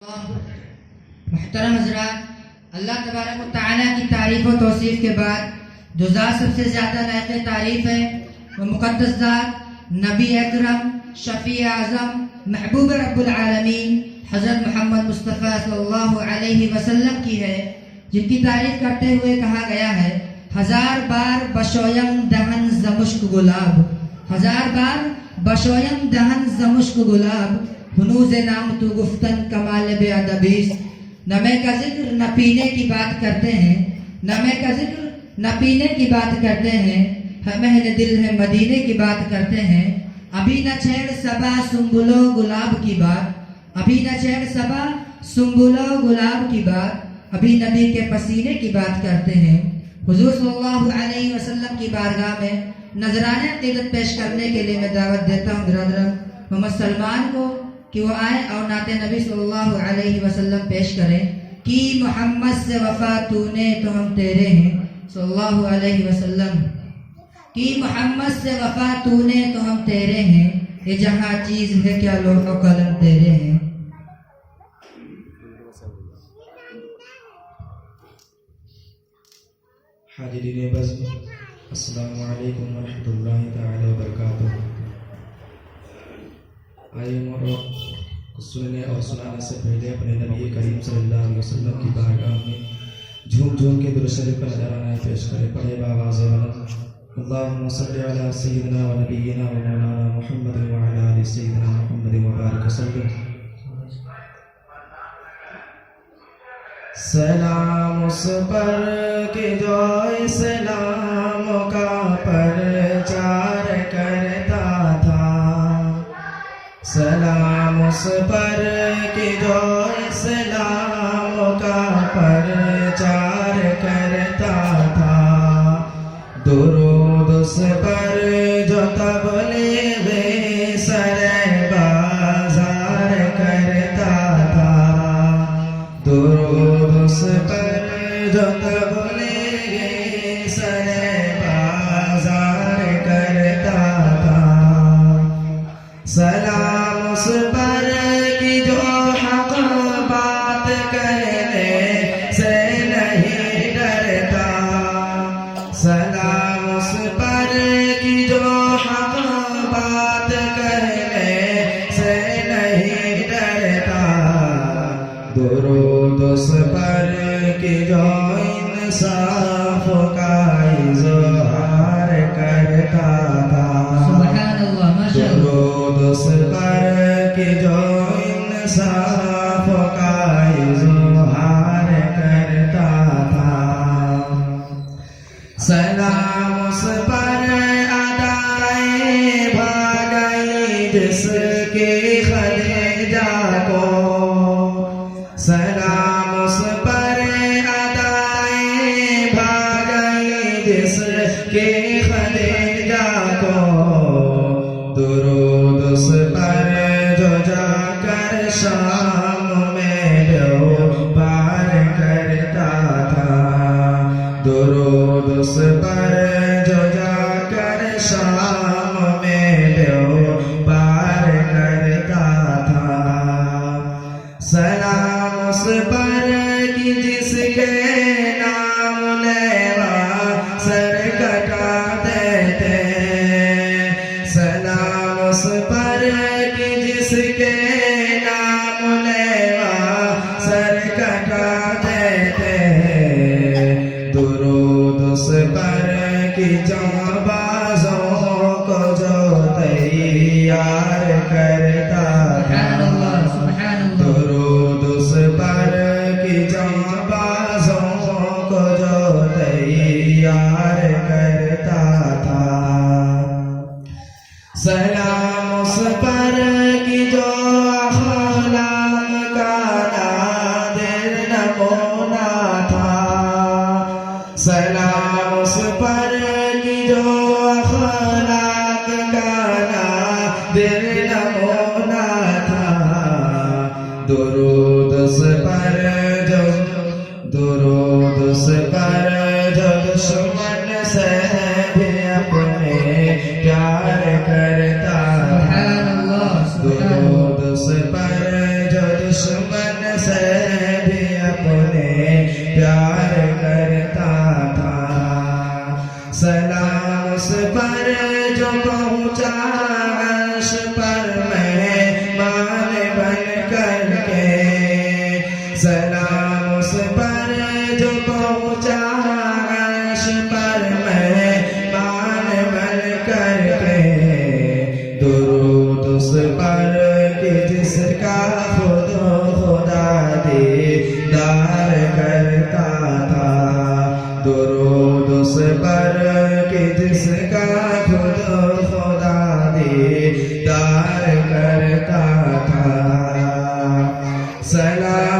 मुहतरम हज़रात, अल्लाह तबारक व तआला की तारीफ़ और तौसीफ़ के बाद जो ज़ात सबसे ज़्यादा लायक़ तारीफ़ है वो मुक़द्दस ज़ात नबी अकरम शफ़ी आज़म महबूब रब्बुल आलमीन हज़रत मोहम्मद मुस्तफ़ा सल्लल्लाहु अलैहि वसल्लम की है, जिनकी तारीफ़ करते हुए कहा गया है, हजार बार बशोयम दहन ज़मुश्क गुलाब, हजार बार बशोयम दहन ज़मुश्क गुलाब, हुनूज़ नाम तू गुफ्तन कमाल बे अदबीस। नमे का जिक्र न पीने की बात करते हैं, नमे का जिक्र न पीने की बात करते हैं, हम अहले दिल है मदीने की बात करते हैं। अभी न छेड़ सबा सुम्बुलो गुलाब की बात, अभी न छेड़ सबा सुम्बुलो गुलाब की बात, अभी नबी के पसीने की बात करते हैं। हुजूर सल्लल्लाहु अलैहि वसल्लम की बारगाह में नजराने अक़ीदत पेश करने के लिए मैं दावत देता हूँ बिरादरन मोहम्मद सलमान को कि वो आए और नाते नबी सल्लल्लाहु अलैहि वसल्लम पेश करें कि मोहम्मद से वफा तूने तो हम तेरे हैं सल्लल्लाहु अलैहि वसल्लम, कि मोहम्मद से वफा तूने तो हम तेरे हैं, ये जहाँ चीज़ है क्या लौह कलम तेरे हैं। हाज़िरीन बज़्म, अस्सलामु अलैकुम व रहमतुल्लाहि तआला व बरकातुहू। आइए मोरो सुनने और सुनाने से पहले अपने नबी करीम सल्लल्लाहु अलैहि वसल्लम की बारगाह में झूम झूम के दुरूद शरीफ का नज़राना पेश करें। पढ़े बावाज़ बुलंद, अल्लाहुम्मा सल्लि अला सय्यिदिना व नबिय्यिना व मौलाना मुहम्मद व अला आलि सय्यिदिना मुहम्मद व बारिक वसल्लम। सलाम उस पर कि जो इस्लाम का प्रचार करता था, सलाम उस पर कि जो इस्लाम का प्रचार करता था, दुरूद उस पर जो तबलीग़े सरे बाज़ार करता था, दुरूद उस पर जो तबलीग़े सरे बाज़ार करता था, सलाम उस पर कि जो हक़ बात करने से नहीं डरता, सलाम उस पर कि जो हक़ बात करने से नहीं डरता, दुरूद उस पर कि जो इंसाफ का इज़हार करता था, सुब्हानअल्लाह, माशाअल्लाह। दुरूद उस पर कि जो इंसाफ का इज़हार करता था, सलाम उस पर अदाए भागई जिसकी खदीजा को, सलाम उस पर अदाए भागई जिसकी खदीजा को, दुरूद उस पर जो जाकर शाम में व्यापार करता था, दुरूद उस पर जो जाकर शाम में व्यापार करता था, सलाम उस पर कि जिसके नाम लेवा सर कटा देते, सलाम उस पर कि जिसके नाम लेवा सर कटा देते, दुरूद उस पर कि जाबाज़ों को जो तैयार करता था, दुरूद उस पर कि जाबाज़ों को जो तैयार करता था, सलाम उस पर कि जो अख़लाक़ का नादिर नमूना था, सलाम उस पर कि जो अख़लाक़ का नादिर नमूना था, दुरूद उस पर जो दुरूद उस पर जो दुश्मन से भी अपने प्यार करता था, दुरूद उस पर जो दुश्मन सलाम उस पर जो पहुँचा अर्श पर मेहमान बन करके, दुरूद उस पर कि जिसका खुद खुदा दीदार करता था, दुरूद उस पर कि जिसका खुद खुदा दीदार करता था। सलाम